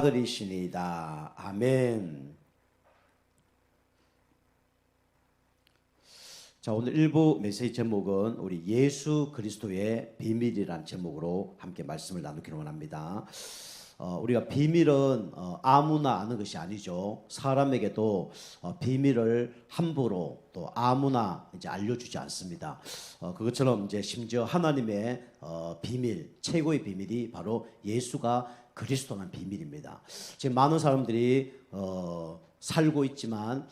드리시니다. 아멘. 자, 오늘 일부 메시지 제목은 우리 예수 그리스도의 비밀이란 제목으로 함께 말씀을 나누기를 원합니다. 우리가 비밀은 아무나 아는 것이 아니죠. 사람에게도 비밀을 함부로 또 아무나 이제 알려주지 않습니다. 그것처럼 이제 심지어 하나님의 비밀, 최고의 비밀이 바로 예수가 그리스도라는 비밀입니다. 지금 많은 사람들이 살고 있지만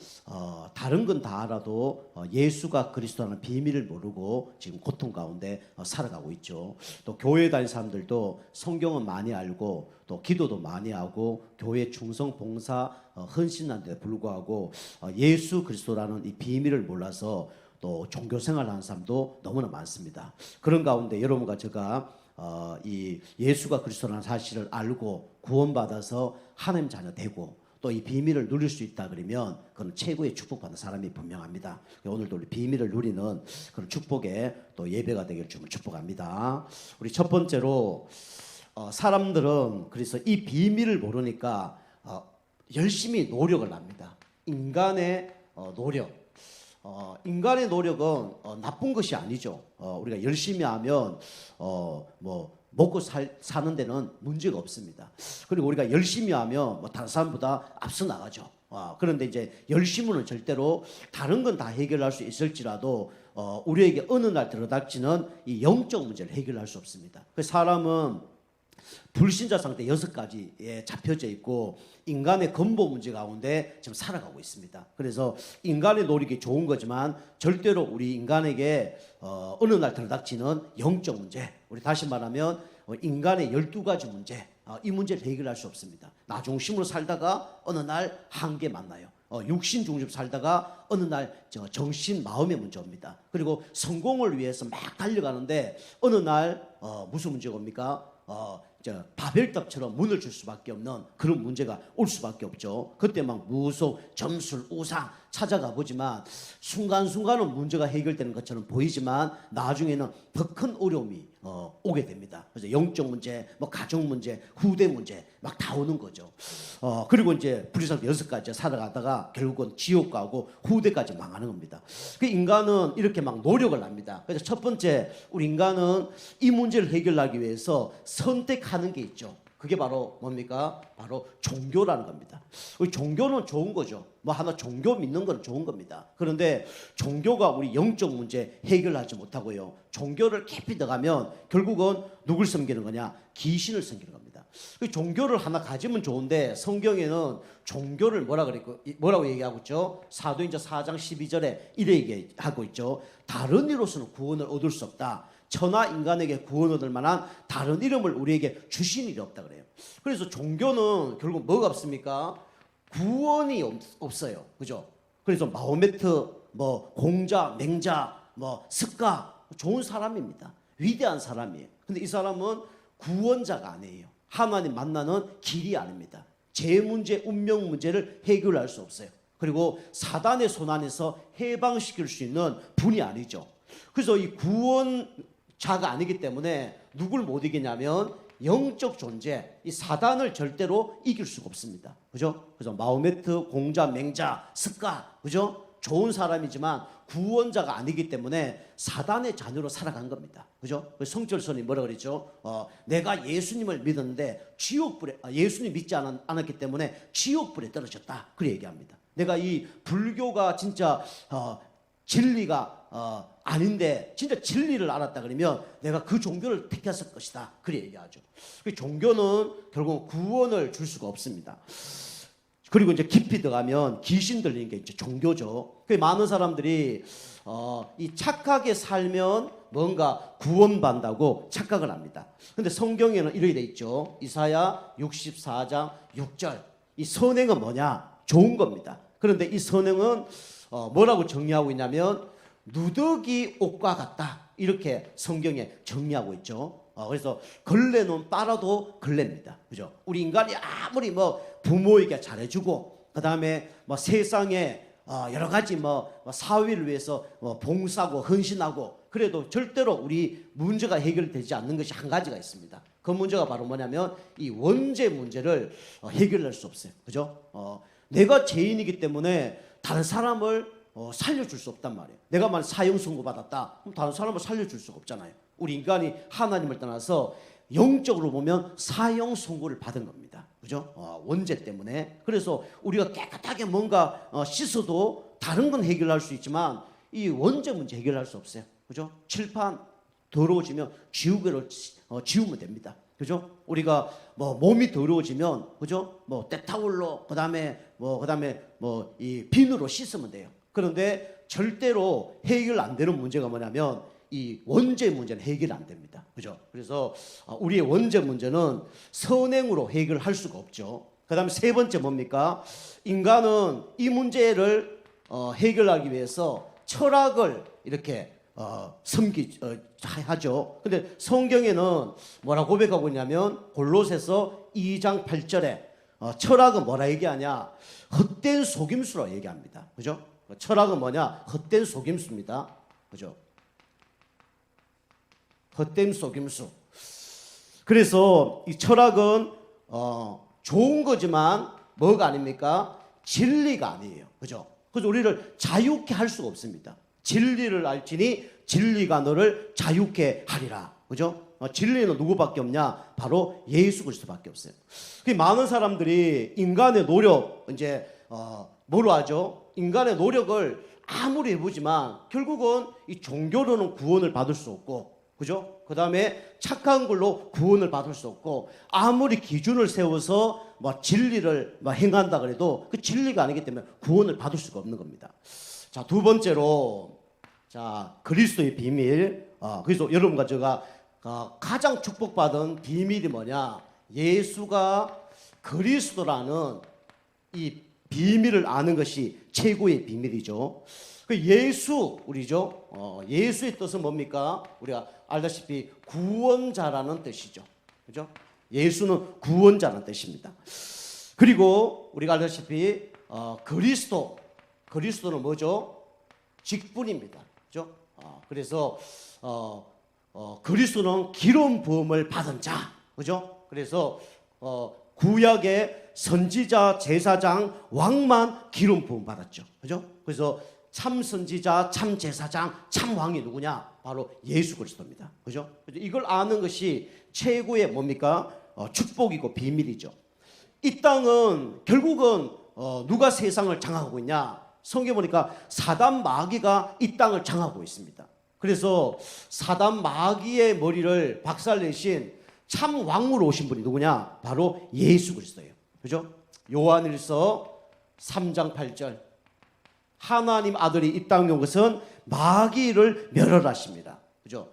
다른 건 다 알아도 예수가 그리스도라는 비밀을 모르고 지금 고통 가운데 살아가고 있죠. 또 교회 다니는 사람들도 성경은 많이 알고 또 기도도 많이 하고 교회 충성 봉사 헌신한 데 불구하고 예수 그리스도라는 이 비밀을 몰라서 또 종교 생활하는 사람도 너무나 많습니다. 그런 가운데 여러분과 제가 이 예수가 그리스도라는 사실을 알고 구원받아서 하나님 자녀 되고 또 이 비밀을 누릴 수 있다 그러면 그건 최고의 축복받는 사람이 분명합니다. 오늘도 우리 비밀을 누리는 그런 축복의 또 예배가 되길 주님을 축복합니다. 우리 첫 번째로 사람들은 그래서 이 비밀을 모르니까 열심히 노력을 합니다. 인간의 노력. 인간의 노력은 나쁜 것이 아니죠. 우리가 열심히 하면 먹고 사는 데는 문제가 없습니다. 그리고 우리가 열심히 하면 다른 사람보다 앞서 나가죠. 그런데 이제 열심으로는 절대로 다른 건 다 해결할 수 있을지라도 우리에게 어느 날 들어닥치는 이 영적 문제를 해결할 수 없습니다. 그 사람은 불신자 상태 6가지에 잡혀져 있고 인간의 근본 문제 가운데 지금 살아가고 있습니다. 그래서 인간의 노력이 좋은 거지만 절대로 우리 인간에게 어느 날 들어닥치는 영적 문제, 우리 다시 말하면 인간의 12가지 문제, 이 문제를 해결할 수 없습니다. 나 중심으로 살다가 어느 날 한계 만나요. 육신 중심 살다가 어느 날 정신 마음의 문제 옵니다. 그리고 성공을 위해서 막 달려가는데 어느 날 무슨 문제가 옵니까? 바벨탑처럼 문을 줄 수밖에 없는 그런 문제가 올 수밖에 없죠. 그때 막 무속, 점술, 우상 찾아가 보지만 순간순간은 문제가 해결되는 것처럼 보이지만 나중에는 더 큰 어려움이 오게 됩니다. 그래서 영적 문제, 가정 문제, 후대 문제 막 다 오는 거죠. 그리고 이제 불의상 6가지 살아가다가 결국은 지옥 가고 후대까지 망하는 겁니다. 그 인간은 이렇게 막 노력을 합니다. 그래서 첫 번째 우리 인간은 이 문제를 해결하기 위해서 선택하는 게 있죠. 그게 바로 뭡니까? 바로 종교라는 겁니다. 우리 종교는 좋은 거죠. 하나 종교 믿는 건 좋은 겁니다. 그런데 종교가 우리 영적 문제 해결하지 못하고요. 종교를 깊이 들어가면 결국은 누굴 섬기는 거냐? 귀신을 섬기는 겁니다. 종교를 하나 가지면 좋은데 성경에는 종교를 뭐라고 얘기하고 있죠? 사도행전 4장 12절에 이래 얘기하고 있죠. 다른 이로서는 구원을 얻을 수 없다. 천하 인간에게 구원 얻을 만한 다른 이름을 우리에게 주신 일이 없다 그래요. 그래서 종교는 결국 뭐가 없습니까? 구원이 없어요. 그죠? 그래서 마호메트, 공자, 맹자, 스가 좋은 사람입니다. 위대한 사람이에요. 근데 이 사람은 구원자가 아니에요. 하나님 만나는 길이 아닙니다. 죄 문제, 운명 문제를 해결할 수 없어요. 그리고 사단의 손 안에서 해방시킬 수 있는 분이 아니죠. 그래서 이 구원자가 아니기 때문에 누굴 못 이기냐면 영적 존재, 이 사단을 절대로 이길 수가 없습니다. 그죠? 그래서 마호메트, 공자, 맹자, 스가, 그죠? 좋은 사람이지만 구원자가 아니기 때문에 사단의 자녀로 살아간 겁니다. 그죠? 성철선이 뭐라 그랬죠? 내가 예수님을 믿었는데 지옥불에, 예수님 믿지 않았기 때문에 지옥불에 떨어졌다. 그렇게 얘기합니다. 내가 이 불교가 진짜 진리가 아닌데 진짜 진리를 알았다 그러면 내가 그 종교를 택했을 것이다. 그래 얘기하죠. 종교는 결국 구원을 줄 수가 없습니다. 그리고 이제 깊이 들어가면 귀신 들리는 게 이제 종교죠. 많은 사람들이 이 착하게 살면 뭔가 구원받는다고 착각을 합니다. 근데 성경에는 이렇게 돼 있죠. 이사야 64장 6절. 이 선행은 뭐냐? 좋은 겁니다. 그런데 이 선행은 뭐라고 정리하고 있냐면 누더기 옷과 같다. 이렇게 성경에 정리하고 있죠. 그래서 걸레는 빨아도 걸레입니다. 그죠? 우리 인간이 아무리 부모에게 잘해주고 그 다음에 세상에 여러 가지 사회를 위해서 봉사하고 헌신하고 그래도 절대로 우리 문제가 해결되지 않는 것이 한 가지가 있습니다. 그 문제가 바로 뭐냐면 이 원죄 문제를 해결할 수 없어요. 그죠? 내가 죄인이기 때문에 다른 사람을 살려줄 수 없단 말이에요. 내가 만약 사형 선고 받았다, 그럼 다른 사람을 살려줄 수가 없잖아요. 우리 인간이 하나님을 떠나서 영적으로 보면 사형 선고를 받은 겁니다. 그죠? 원죄 때문에. 그래서 우리가 깨끗하게 뭔가 씻어도 다른 건 해결할 수 있지만 이 원죄 문제 해결할 수 없어요. 그죠? 칠판 더러워지면 지우개로 지우면 됩니다. 그죠? 우리가 뭐 몸이 더러워지면, 그죠? 뭐 때타올로 그다음에 이 비누로 씻으면 돼요. 그런데 절대로 해결 안 되는 문제가 뭐냐면 이 원죄 문제는 해결 안 됩니다. 그죠? 그래서 우리의 원죄 문제는 선행으로 해결할 수가 없죠. 그다음에 세 번째 뭡니까? 인간은 이 문제를 해결하기 위해서 철학을 이렇게 하죠. 근데 성경에는 뭐라 고백하고 있냐면 골로새서 2장 8절에 철학은 뭐라 얘기하냐? 헛된 속임수라 얘기합니다. 그죠? 철학은 뭐냐? 헛된 속임수입니다. 그죠? 헛된 속임수. 그래서 이 철학은 좋은 거지만 뭐가 아닙니까? 진리가 아니에요. 그죠? 그래서 우리를 자유케 할 수가 없습니다. 진리를 알지니 진리가 너를 자유케 하리라. 그죠? 진리는 누구밖에 없냐? 바로 예수 그리스도밖에 없어요. 많은 사람들이 인간의 노력, 이제 뭐로 하죠? 인간의 노력을 아무리 해보지만 결국은 이 종교로는 구원을 받을 수 없고, 그죠? 그 다음에 착한 걸로 구원을 받을 수 없고, 아무리 기준을 세워서 진리를 행한다 그래도 그 진리가 아니기 때문에 구원을 받을 수가 없는 겁니다. 자, 두 번째로, 자, 그리스도의 비밀. 그래서 여러분과 제가 가장 축복받은 비밀이 뭐냐? 예수가 그리스도라는 이 비밀을 아는 것이 최고의 비밀이죠. 그 예수, 우리죠. 예수의 뜻은 뭡니까? 우리가 알다시피 구원자라는 뜻이죠. 그죠? 예수는 구원자라는 뜻입니다. 그리고 우리가 알다시피 그리스도는 뭐죠? 직분입니다. 그죠? 그래서 그리스도는 기름 부음을 받은 자. 그죠? 그래서 구약의 선지자, 제사장, 왕만 기름 부음 받았죠. 그죠? 그래서 참 선지자, 참 제사장, 참 왕이 누구냐? 바로 예수 그리스도입니다. 그죠? 이걸 아는 것이 최고의 뭡니까? 축복이고 비밀이죠. 이 땅은 결국은 누가 세상을 장악하고 있냐? 성경 보니까 사단 마귀가 이 땅을 장악하고 있습니다. 그래서 사단 마귀의 머리를 박살내신 참 왕으로 오신 분이 누구냐? 바로 예수 그리스도예요. 그죠? 요한일서 3장 8절. 하나님 아들이 이 땅에 온 것은 마귀를 멸하십니다. 그죠?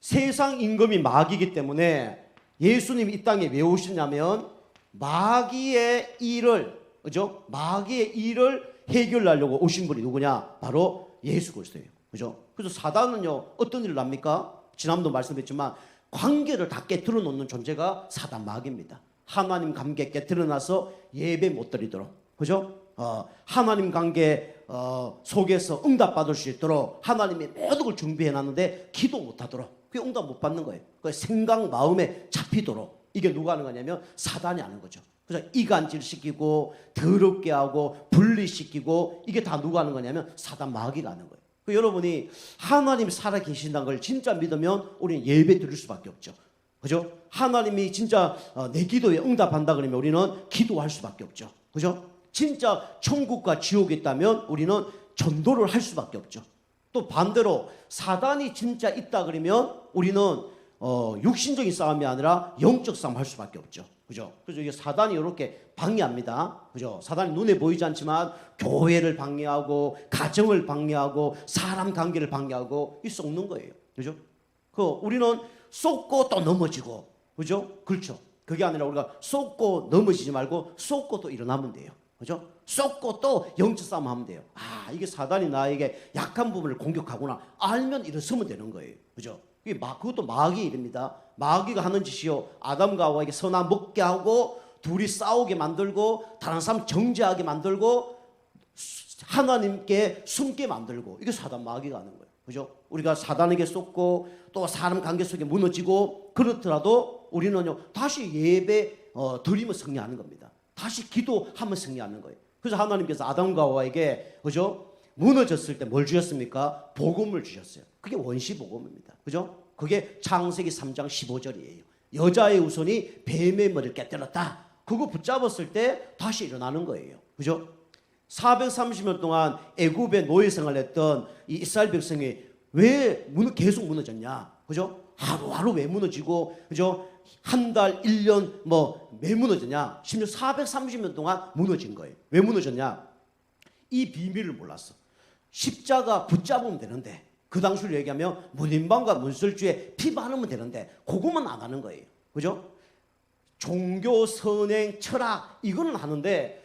세상 임금이 마귀이기 때문에 예수님이 이 땅에 왜 오시냐면 마귀의 일을, 그죠? 마귀의 일을 해결하려고 오신 분이 누구냐? 바로 예수 그리스도예요. 그죠? 그래서 사단은요, 어떤 일을 합니까? 지난번도 말씀드렸지만 관계를 다 깨트려 놓는 존재가 사단 마귀입니다. 하나님 관계 깨트려 놔서 예배 못 드리도록. 그죠? 하나님 관계 속에서 응답받을 수 있도록 하나님이 모든 걸 준비해 놨는데 기도 못 하도록. 그게 응답 못 받는 거예요. 그 생각 마음에 잡히도록. 이게 누가 하는 거냐면 사단이 하는 거죠. 그래서 이간질 시키고 더럽게 하고 분리시키고, 이게 다 누가 하는 거냐면 사단 마귀가 하는 거예요. 여러분이 하나님이 살아 계신다는 걸 진짜 믿으면 우리는 예배 드릴 수밖에 없죠. 그죠? 하나님이 진짜 내 기도에 응답한다 그러면 우리는 기도할 수밖에 없죠. 그죠? 진짜 천국과 지옥이 있다면 우리는 전도를 할 수밖에 없죠. 또 반대로 사단이 진짜 있다 그러면 우리는 육신적인 싸움이 아니라 영적 싸움 할 수밖에 없죠. 그죠? 그래서 이게 사단이 이렇게 방해합니다. 그죠? 사단이 눈에 보이지 않지만 교회를 방해하고 가정을 방해하고 사람 관계를 방해하고 이 썩는 거예요. 그죠? 우리는 쏟고 또 넘어지고, 그죠? 그렇죠. 그게 아니라 우리가 쏟고 넘어지지 말고 쏟고 또 일어나면 돼요. 그죠? 쏟고 또 영적 싸움 하면 돼요. 이게 사단이 나에게 약한 부분을 공격하구나 알면 일어서면 되는 거예요. 그죠? 그것도 마귀의 일입니다. 마귀가 하는 짓이요, 아담과 하와에게 선악 먹게 하고 둘이 싸우게 만들고 다른 사람 정죄하게 만들고 하나님께 숨게 만들고, 이게 사단 마귀가 하는 거예요. 그죠? 우리가 사단에게 쏟고 또 사람 관계 속에 무너지고 그렇더라도 우리는요 다시 예배 드리면 승리하는 겁니다. 다시 기도하면 승리하는 거예요. 그래서 하나님께서 아담과 하와에게 그죠? 무너졌을 때 뭘 주셨습니까? 복음을 주셨어요. 그게 원시 복음입니다. 그죠? 그게 창세기 3장 15절이에요. 여자의 후손이 뱀의 머리를 깨뜨렸다. 그거 붙잡았을 때 다시 일어나는 거예요. 그죠? 430년 동안 애굽의 노예 생활했던 이 이스라엘 백성이 왜 계속 무너졌냐? 그죠? 하루하루 왜 무너지고, 그죠? 한 달, 1년, 왜 무너졌냐? 심지어 430년 동안 무너진 거예요. 왜 무너졌냐? 이 비밀을 몰랐어. 십자가 붙잡으면 되는데, 그 당시로 얘기하면 문인방과 문설주에 피 바르면 되는데, 그것만 안 하는 거예요. 그죠? 종교, 선행, 철학, 이거는 하는데,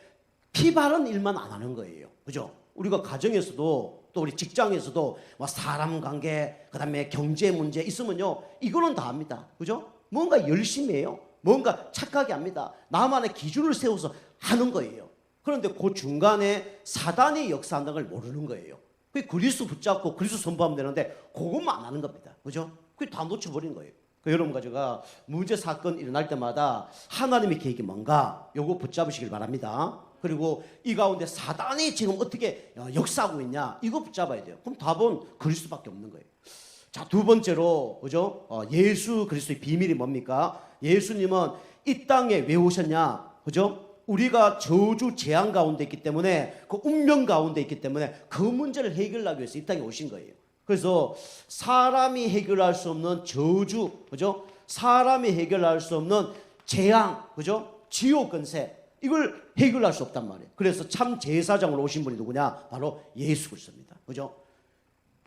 피 바른 일만 안 하는 거예요. 그죠? 우리가 가정에서도 또 우리 직장에서도 사람 관계, 그 다음에 경제 문제 있으면요, 이거는 다 합니다. 그죠? 뭔가 열심히 해요. 뭔가 착하게 합니다. 나만의 기준을 세워서 하는 거예요. 그런데 그 중간에 사단이 역사한다는 걸 모르는 거예요. 그 그리스도 붙잡고 그리스도 선포하면 되는데 그것만 안 하는 겁니다. 그죠? 그게 다 놓쳐버린 거예요. 여러분과 제가 문제 사건 일어날 때마다 하나님의 계획이 뭔가 요거 붙잡으시길 바랍니다. 그리고 이 가운데 사단이 지금 어떻게 역사하고 있냐, 이거 붙잡아야 돼요. 그럼 답은 그리스도밖에 없는 거예요. 자, 두 번째로 그죠? 예수 그리스도의 비밀이 뭡니까? 예수님은 이 땅에 왜 오셨냐? 그죠? 우리가 저주 재앙 가운데 있기 때문에, 그 운명 가운데 있기 때문에 그 문제를 해결하기 위해서 이 땅에 오신 거예요. 그래서 사람이 해결할 수 없는 저주, 그죠? 사람이 해결할 수 없는 재앙, 그죠? 지옥 근세, 이걸 해결할 수 없단 말이에요. 그래서 참 제사장으로 오신 분이 누구냐? 바로 예수 그리스도입니다. 그죠?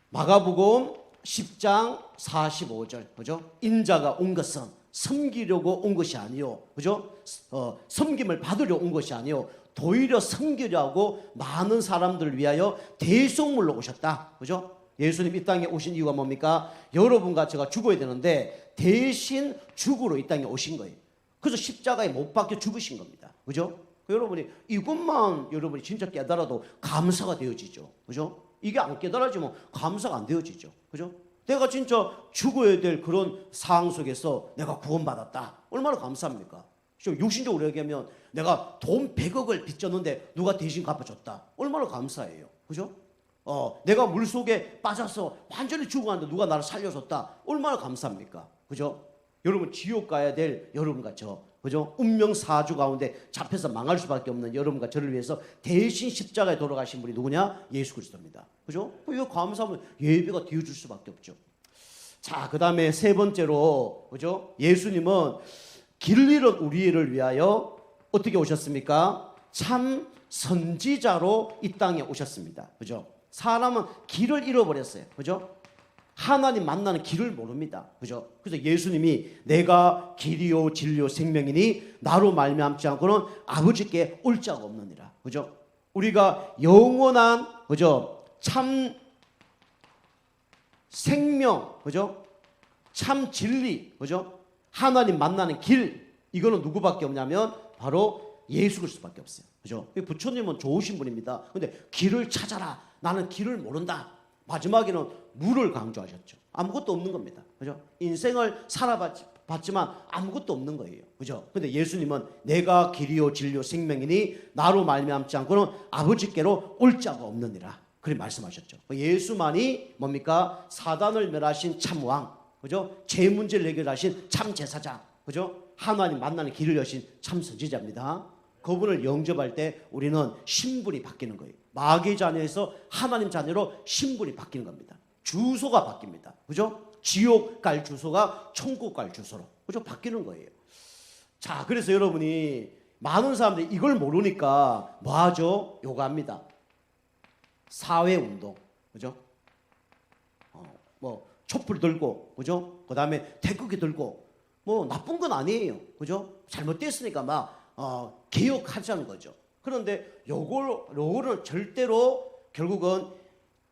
마가복음 10장 45절, 그죠? 인자가 온 것은 섬기려고 온 것이 아니요, 그죠? 섬김을 받으려 온 것이 아니요, 도리어 섬기려고 많은 사람들을 위하여 대속물로 오셨다. 그죠? 예수님 이 땅에 오신 이유가 뭡니까? 여러분과 제가 죽어야 되는데 대신 죽으러 이 땅에 오신 거예요. 그래서 십자가에 못 박혀 죽으신 겁니다. 그죠? 여러분이 이것만 여러분이 진짜 깨달아도 감사가 되어지죠. 그죠? 이게 안 깨달아지면 감사가 안 되어지죠. 그죠? 내가 진짜 죽어야 될 그런 상황 속에서 내가 구원받았다. 얼마나 감사합니까? 육신적으로 얘기하면 내가 돈 100억을 빚졌는데 누가 대신 갚아줬다. 얼마나 감사해요. 그죠? 내가 물속에 빠져서 완전히 죽어가는데 누가 나를 살려줬다. 얼마나 감사합니까? 그죠? 여러분 지옥 가야 될 여러분과 저, 그죠? 운명 사주 가운데 잡혀서 망할 수밖에 없는 여러분과 저를 위해서 대신 십자가에 돌아가신 분이 누구냐? 예수 그리스도입니다. 그죠? 이거 감사하면 예배가 되어줄 수밖에 없죠. 자, 그 다음에 세 번째로, 그죠? 예수님은 길 잃은 우리를 위하여 어떻게 오셨습니까? 참 선지자로 이 땅에 오셨습니다. 그죠? 사람은 길을 잃어버렸어요. 그죠? 하나님 만나는 길을 모릅니다. 그죠? 그래서 예수님이 내가 길이요 진리요 생명이니 나로 말미암지 않고는 아버지께 올 자가 없느니라. 그죠? 우리가 영원한, 그죠? 참 생명, 그죠? 참 진리, 그죠? 하나님 만나는 길, 이거는 누구밖에 없냐면 바로 예수 그리스도밖에 없어요. 그죠? 부처님은 좋으신 분입니다. 근데 길을 찾아라. 나는 길을 모른다. 마지막에는 물을 강조하셨죠. 아무것도 없는 겁니다. 그죠? 인생을 살아봤지만 아무것도 없는 거예요. 그죠? 근데 예수님은 내가 길이요 진리요 생명이니 나로 말미암지 않고는 아버지께로 올 자가 없느니라. 그렇게 말씀하셨죠. 예수만이 뭡니까? 사단을 멸하신 참왕, 그죠? 제 문제를 해결하신 참 제사장, 그죠? 하나님 만나는 길을 여신 참 선지자입니다. 그분을 영접할 때 우리는 신분이 바뀌는 거예요. 마귀 자녀에서 하나님 자녀로 신분이 바뀌는 겁니다. 주소가 바뀝니다. 그죠? 지옥 갈 주소가 천국 갈 주소로, 그죠? 바뀌는 거예요. 자, 그래서 여러분이 많은 사람들이 이걸 모르니까 뭐 하죠? 요거 합니다. 사회운동, 그죠? 뭐 촛불 들고, 그죠? 그 다음에 태극기 들고, 뭐 나쁜 건 아니에요, 그죠? 잘못됐으니까 막 개혁하자는 거죠. 그런데 요거를 절대로 결국은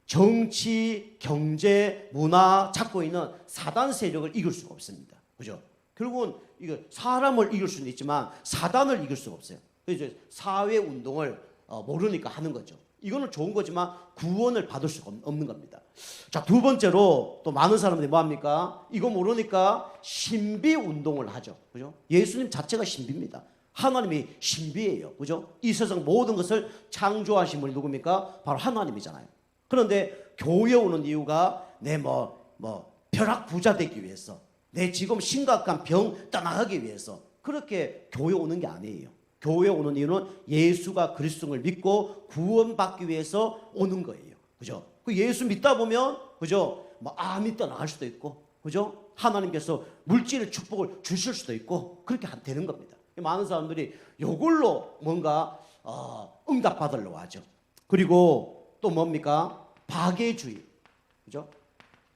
정치, 경제, 문화 잡고 있는 사단 세력을 이길 수가 없습니다, 그죠? 결국은 이거 사람을 이길 수는 있지만 사단을 이길 수가 없어요. 그래서 사회운동을 모르니까 하는 거죠. 이거는 좋은 거지만 구원을 받을 수가 없는 겁니다. 자, 두 번째로 또 많은 사람들이 뭐합니까? 이거 모르니까 신비 운동을 하죠. 그죠? 예수님 자체가 신비입니다. 하나님이 신비예요. 그죠? 이 세상 모든 것을 창조하신 분이 누굽니까? 바로 하나님이잖아요. 그런데 교회 오는 이유가 내 벼락 부자 되기 위해서, 내 지금 심각한 병 떠나가기 위해서 그렇게 교회 오는 게 아니에요. 교회 오는 이유는 예수가 그리스도를 믿고 구원받기 위해서 오는 거예요. 그죠? 그 예수 믿다 보면, 그죠? 암이 떠나갈 수도 있고, 그죠? 하나님께서 물질의 축복을 주실 수도 있고, 그렇게 되는 겁니다. 많은 사람들이 이걸로 뭔가 응답받으려고 하죠. 그리고 또 뭡니까? 박애주의. 그죠?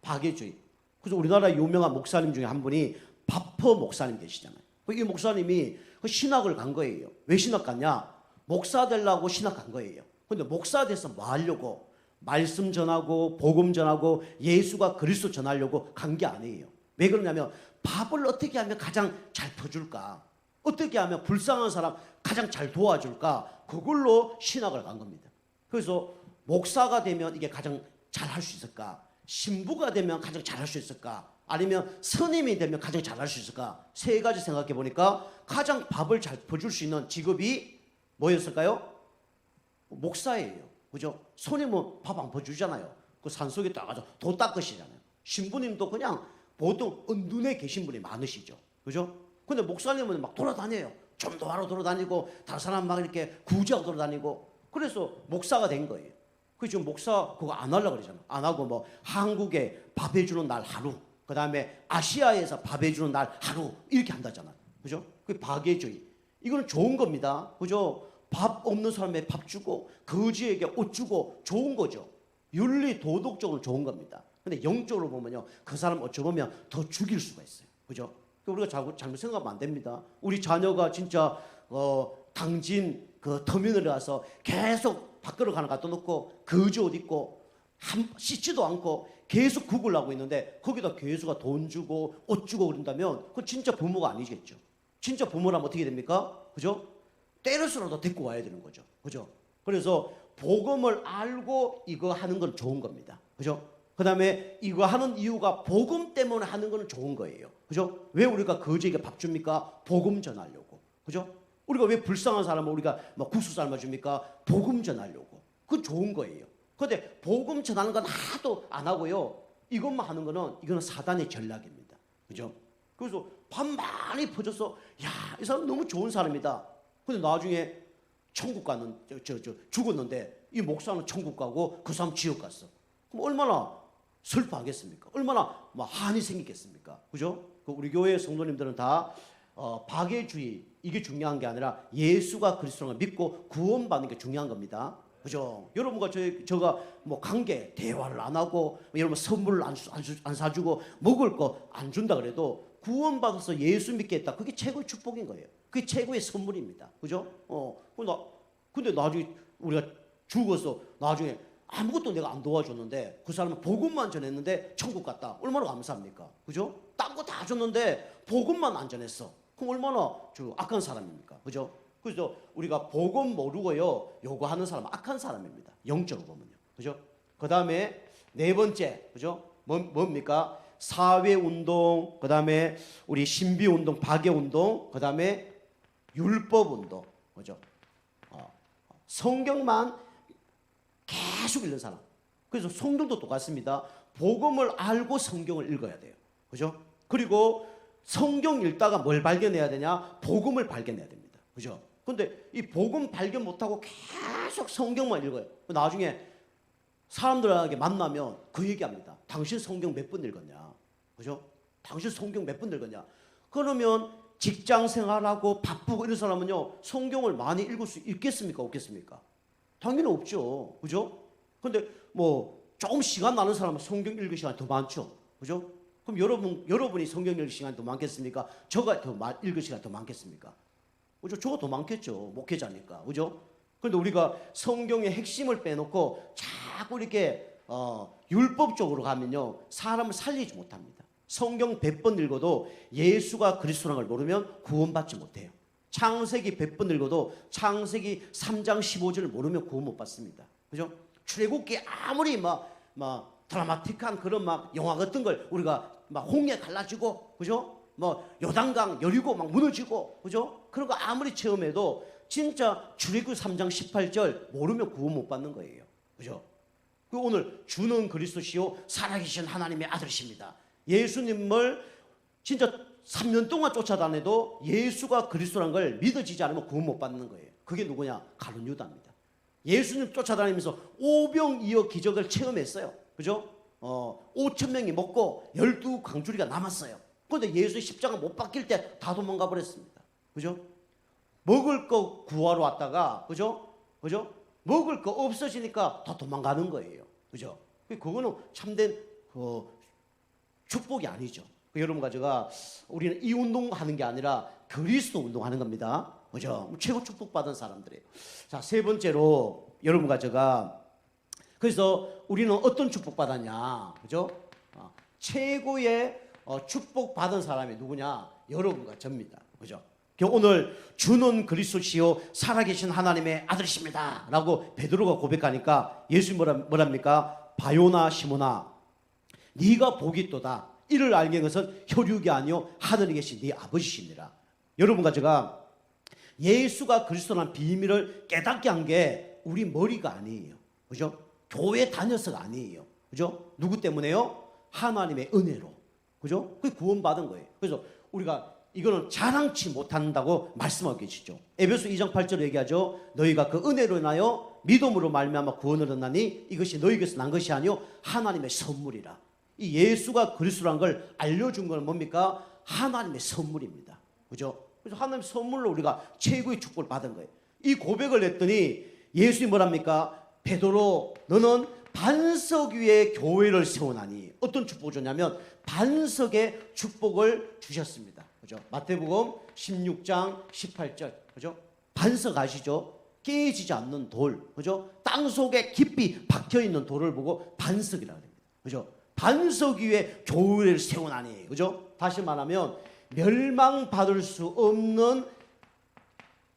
박애주의. 그래서 우리나라 유명한 목사님 중에 한 분이 바퍼 목사님 계시잖아요. 이 목사님이 신학을 간 거예요. 왜 신학 갔냐? 목사 되려고 신학 간 거예요. 근데 목사 돼서 뭐 하려고? 말씀 전하고 복음 전하고 예수가 그리스도 전하려고 간 게 아니에요. 왜 그러냐면 밥을 어떻게 하면 가장 잘 퍼줄까? 어떻게 하면 불쌍한 사람 가장 잘 도와줄까? 그걸로 신학을 간 겁니다. 그래서 목사가 되면 이게 가장 잘 할 수 있을까? 신부가 되면 가장 잘 할 수 있을까? 아니면 스님이 되면 가장 잘 할 수 있을까? 세 가지 생각해 보니까 가장 밥을 잘 퍼줄 수 있는 직업이 뭐였을까요? 목사예요. 그죠? 스님은 밥 안 퍼주잖아요. 그 산속에 따가서 도 닦으시잖아요. 신부님도 그냥 보통 은둔에 계신 분이 많으시죠. 그죠? 근데 목사님은 막 돌아다녀요. 전도하러 돌아다니고 다른 사람 막 이렇게 구제하고 돌아다니고, 그래서 목사가 된 거예요. 그 지금 목사 그거 안 하려고 그러잖아. 안 하고 한국에 밥 해주는 날 하루, 그 다음에 아시아에서 밥 해주는 날 하루, 이렇게 한다잖아. 그죠? 그게 박애주의. 이거는 좋은 겁니다. 그죠? 밥 없는 사람에 밥 주고 거지에게 옷 주고 좋은 거죠. 윤리 도덕적으로 좋은 겁니다. 근데 영적으로 보면요, 그 사람 어찌 보면 더 죽일 수가 있어요. 그죠? 우리가 잘못 생각하면 안 됩니다. 우리 자녀가 진짜 당진 그 터미널에 가서 계속 밖으로 가는 갖다 놓고 거지 옷 입고 씻지도 않고 계속 구글 하고 있는데 거기다 교회수가 돈 주고 옷 주고 그런다면 그건 진짜 부모가 아니겠죠. 진짜 부모라면 어떻게 됩니까? 그죠? 때려서라도 데리고 와야 되는 거죠. 그죠? 그래서 복음을 알고 이거 하는 건 좋은 겁니다. 그죠? 그 다음에 이거 하는 이유가 복음 때문에 하는 건 좋은 거예요. 그죠? 왜 우리가 거지에게 밥 줍니까? 복음 전하려고. 그죠? 우리가 왜 불쌍한 사람을 우리가 국수 삶아 줍니까? 복음 전하려고. 그건 좋은 거예요. 그런데 복음 전하는 건 하나도 안 하고요, 이것만 하는 거는 이거는 사단의 전략입니다. 그죠? 그래서 밥 많이 퍼줘서 야, 이 사람 너무 좋은 사람이다. 근데 나중에 천국 가는 죽었는데 이 목사는 천국 가고 그 사람 지옥 갔어. 그럼 얼마나 슬퍼하겠습니까? 얼마나 한이 생기겠습니까? 그죠? 우리 교회 성도님들은 다 박애주의, 이게 중요한 게 아니라 예수가 그리스도를 믿고 구원받는 게 중요한 겁니다. 그죠? 여러분과 저가 관계 대화를 안 하고 여러분 선물을 안 사주고 먹을 거 안 준다 그래도 구원받아서 예수 믿게 했다. 그게 최고의 축복인 거예요. 그게 최고의 선물입니다. 그죠? 근데 나중에 우리가 죽어서 나중에 아무것도 내가 안 도와줬는데 그 사람은 복음만 전했는데 천국 갔다. 얼마나 감사합니까? 그죠? 딴 거 다 줬는데 복음만 안 전했어. 그럼 얼마나 악한 사람입니까? 그죠? 그래서 우리가 복음 모르고요, 요거 하는 사람은 악한 사람입니다. 영적으로 보면요. 그죠? 그 다음에 네 번째, 그죠? 뭡니까? 사회운동, 그 다음에 우리 신비운동, 박애운동, 그 다음에 율법운동. 그죠? 성경만 계속 읽는 사람. 그래서 성경도 똑같습니다. 복음을 알고 성경을 읽어야 돼요. 그죠? 그리고 성경 읽다가 뭘 발견해야 되냐? 복음을 발견해야 됩니다. 그죠? 근데 이 복음 발견 못하고 계속 성경만 읽어요. 나중에 사람들에게 만나면 그 얘기합니다. 당신 성경 몇 번 읽었냐? 그죠? 당신 성경 몇 번 읽었냐? 그러면 직장 생활하고 바쁘고 이런 사람은요, 성경을 많이 읽을 수 있겠습니까? 없겠습니까? 당연히 없죠. 그죠? 근데 조금 시간 나는 사람은 성경 읽을 시간이 더 많죠. 그죠? 그럼 여러분이 성경 읽을 시간이 더 많겠습니까? 저가 더 읽을 시간이 더 많겠습니까? 그죠? 저가 더 많겠죠. 목회자니까. 그죠? 그런데 우리가 성경의 핵심을 빼놓고 자꾸 이렇게 율법적으로 가면요, 사람을 살리지 못합니다. 성경 100번 읽어도 예수가 그리스도라는 걸 모르면 구원받지 못해요. 창세기 100번 읽어도 창세기 3장 15절을 모르면 구원 못 받습니다. 그죠? 출애굽기 아무리 드라마틱한 그런 영화 같은 걸 우리가 홍해 갈라지고, 그죠? 요단강 여리고 무너지고, 그죠? 그런 거 아무리 체험해도 진짜 출애굽기 3장 18절 모르면 구원 못 받는 거예요. 그죠? 그 오늘 주는 그리스도시요 살아계신 하나님의 아들이십니다. 예수님을 진짜 3년 동안 쫓아다녀도 예수가 그리스도란 걸 믿어지지 않으면 구원 못 받는 거예요. 그게 누구냐? 가룟 유다입니다. 예수님 쫓아다니면서 오병이어 기적을 체험했어요. 그죠? 5천 명이 먹고 12광주리가 남았어요. 그런데 예수 십자가 못 박힐 때 다 도망가 버렸습니다. 그죠? 먹을 거 구하러 왔다가, 그죠? 먹을 거 없어지니까 다 도망가는 거예요. 그죠? 그거는 참된 축복이 아니죠. 여러분과 제가 우리는 이 운동하는 게 아니라 그리스도 운동하는 겁니다. 그죠? 최고 축복받은 사람들이에요. 자, 세 번째로 여러분과 제가 그래서 우리는 어떤 축복받았냐? 그죠? 최고의 축복받은 사람이 누구냐? 여러분과 저입니다. 그죠? 오늘 주는 그리스도시요 살아계신 하나님의 아들이십니다 라고 베드로가 고백하니까 예수님 뭐랍니까? 바요나 시몬아 네가 복이 있도다. 이를 알게 한 것은 혈육이 아니요 하늘에 계신 네 아버지시니라. 여러분과 제가 예수가 그리스도라는 비밀을 깨닫게 한 게 우리 머리가 아니에요. 그죠? 교회 다녀서가 아니에요. 그죠? 누구 때문에요? 하나님의 은혜로. 그죠? 그게 구원받은 거예요. 그래서 우리가 이거는 자랑치 못한다고 말씀하고 계시죠. 에베소 2장 8절에 얘기하죠. 너희가 그 은혜로 인하여 믿음으로 말미암아 구원을 얻나니 이것이 너희에게서 난 것이 아니요 하나님의 선물이라. 이 예수가 그리스도란 걸 알려준 건 뭡니까? 하나님의 선물입니다. 그죠? 그래서 하나님의 선물로 우리가 최고의 축복을 받은 거예요. 이 고백을 했더니 예수님이 뭐랍니까? 베드로 너는 반석 위에 교회를 세우나니. 어떤 축복을 줬냐면 반석의 축복을 주셨습니다. 그죠? 마태복음 16장 18절. 그죠? 반석 아시죠? 깨지지 않는 돌. 그죠? 땅 속에 깊이 박혀 있는 돌을 보고 반석이라고 합니다. 그죠? 반석 위에 교회를 세우나니. 그죠? 다시 말하면 멸망받을 수 없는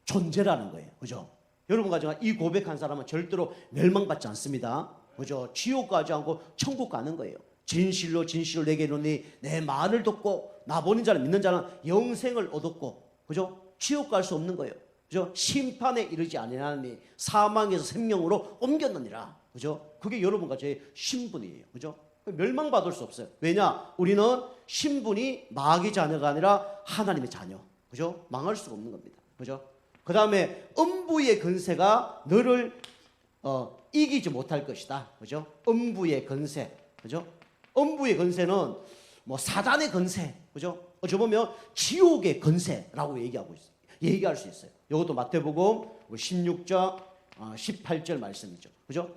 존재라는 거예요. 그죠? 여러분과 제가 이 고백한 사람은 절대로 멸망받지 않습니다. 그죠? 지옥 가지 않고 천국 가는 거예요. 진실로 내게 이르노니 내 말을 듣고 나 보는 자를 믿는 자는 영생을 얻었고, 그죠? 지옥 갈 수 없는 거예요. 그죠? 심판에 이르지 아니하니 사망에서 생명으로 옮겼느니라. 그죠? 그게 여러분과 제 신분이에요. 그죠? 멸망받을 수 없어요. 왜냐? 우리는 신분이 마귀 자녀가 아니라 하나님의 자녀. 그죠? 망할 수가 없는 겁니다. 그죠? 그 다음에 음부의 건세가 너를 이기지 못할 것이다. 그죠? 음부의 건세. 그죠? 음부의 건세는 사단의 건세. 그죠? 어찌 보면 지옥의 건세라고 얘기할 수 있어요. 이것도 마태복음 16장 18절 말씀이죠. 그죠?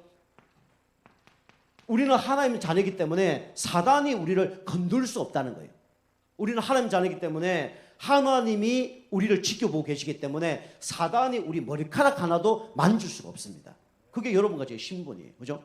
우리는 하나님의 자녀이기 때문에 사단이 우리를 건들 수 없다는 거예요. 우리는 하나님의 자녀이기 때문에 하나님이 우리를 지켜보고 계시기 때문에 사단이 우리 머리카락 하나도 만질 수가 없습니다. 그게 여러분과 제 신분이에요. 그죠?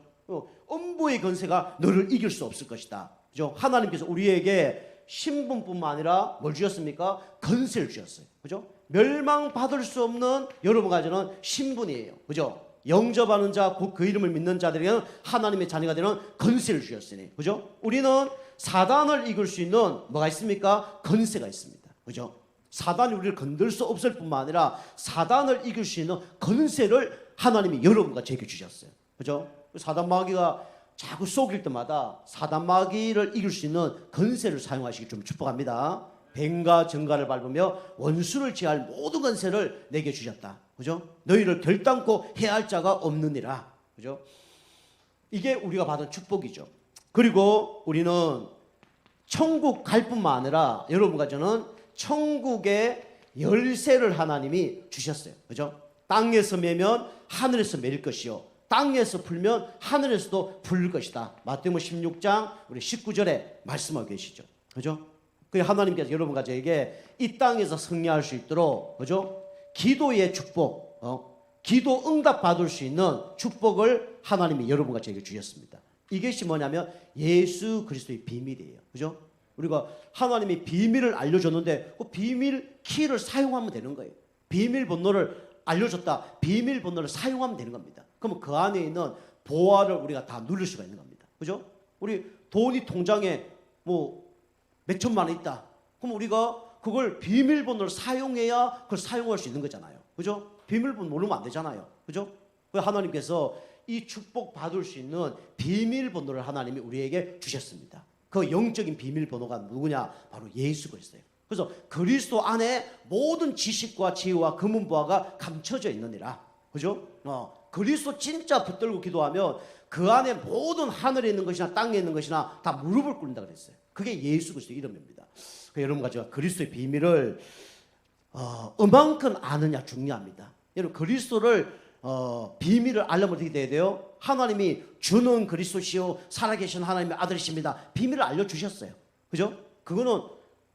음부의 건세가 너를 이길 수 없을 것이다. 그죠? 하나님께서 우리에게 신분뿐만 아니라 뭘 주셨습니까? 건세를 주셨어요. 그죠? 멸망받을 수 없는 여러분과 저는 신분이에요. 그죠? 영접하는 자, 곧 그 이름을 믿는 자들에게는 하나님의 자녀가 되는 건세를 주셨으니. 그죠? 우리는 사단을 이길 수 있는 뭐가 있습니까? 건세가 있습니다. 그죠? 사단이 우리를 건들 수 없을 뿐만 아니라 사단을 이길 수 있는 건세를 하나님이 여러분과 제게 주셨어요. 그죠? 사단 마귀가 자꾸 속일 때마다 사단 마귀를 이길 수 있는 건세를 사용하시기 좀 축복합니다. 뱀과 정갈을 밟으며 원수를 제할 모든 건세를 내게 주셨다. 그죠? 너희를 결단코 해할 자가 없느니라. 그죠? 이게 우리가 받은 축복이죠. 그리고 우리는 천국 갈 뿐만 아니라 여러분과 저는 천국의 열쇠를 하나님이 주셨어요. 그죠? 땅에서 매면 하늘에서 매일 것이요 땅에서 풀면 하늘에서도 풀릴 것이다. 마태복음 16장 우리 19절에 말씀하고 계시죠. 그죠? 그 하나님께서 여러분과 저에게 이 땅에서 승리할 수 있도록, 그죠? 기도의 축복, 기도 응답 받을 수 있는 축복을 하나님이 여러분과 저에게 주셨습니다. 이것이 뭐냐면 예수 그리스도의 비밀이에요. 그죠? 우리가 하나님이 비밀을 알려줬는데 그 비밀 키를 사용하면 되는 거예요. 비밀번호를 알려줬다. 비밀번호를 사용하면 되는 겁니다. 그럼 그러면 그 안에 있는 보화를 우리가 다 누릴 수가 있는 겁니다. 그죠? 우리 돈이 통장에 뭐 몇천만 원 있다. 그럼 우리가 그걸 비밀번호를 사용해야 그걸 사용할 수 있는 거잖아요. 그죠? 비밀번호 모르면 안 되잖아요. 그죠? 하나님께서 이 축복 받을 수 있는 비밀번호를 하나님이 우리에게 주셨습니다. 그 영적인 비밀번호가 누구냐? 바로 예수 그리스도예요. 그래서 그리스도 안에 모든 지식과 지혜와 금은보화가 감춰져 있느니라. 그죠? 그리스도 진짜 붙들고 기도하면 그 안에 모든 하늘에 있는 것이나 땅에 있는 것이나 다 무릎을 꿇는다 그랬어요. 그게 예수 그리스도 이름입니다. 여러분과 제가 그리스도의 비밀을 얼만큼 아느냐 중요합니다. 여러분 그리스도를 비밀을 알려면 어떻게 돼야 돼요? 하나님이 주는 그리스도시요 살아계신 하나님의 아들이십니다. 비밀을 알려주셨어요. 그죠? 그거는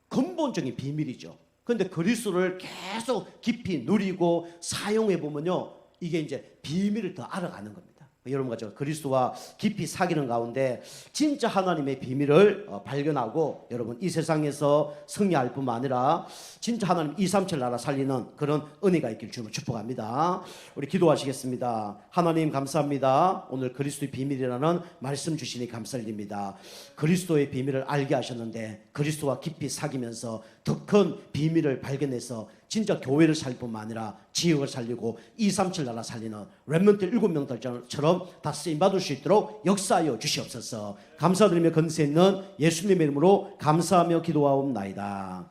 근본적인 비밀이죠. 그런데 그리스도를 계속 깊이 누리고 사용해 보면요, 이게 이제 비밀을 더 알아가는 겁니다. 여러분과 제가 그리스도와 깊이 사귀는 가운데 진짜 하나님의 비밀을 발견하고 여러분 이 세상에서 승리할 뿐만 아니라 진짜 하나님 237 나라 살리는 그런 은혜가 있길 주님을 축복합니다. 우리 기도하시겠습니다. 하나님 감사합니다. 오늘 그리스도의 비밀이라는 말씀 주시니 감사드립니다. 그리스도의 비밀을 알게 하셨는데 그리스도와 깊이 사귀면서 더 큰 비밀을 발견해서 진짜 교회를 살 뿐만 아니라 지역을 살리고 237 나라 살리는 렘넌트 7명들처럼 다 쓰임받을 수 있도록 역사하여 주시옵소서. 감사드리며 건세 있는 예수님의 이름으로 감사하며 기도하옵나이다.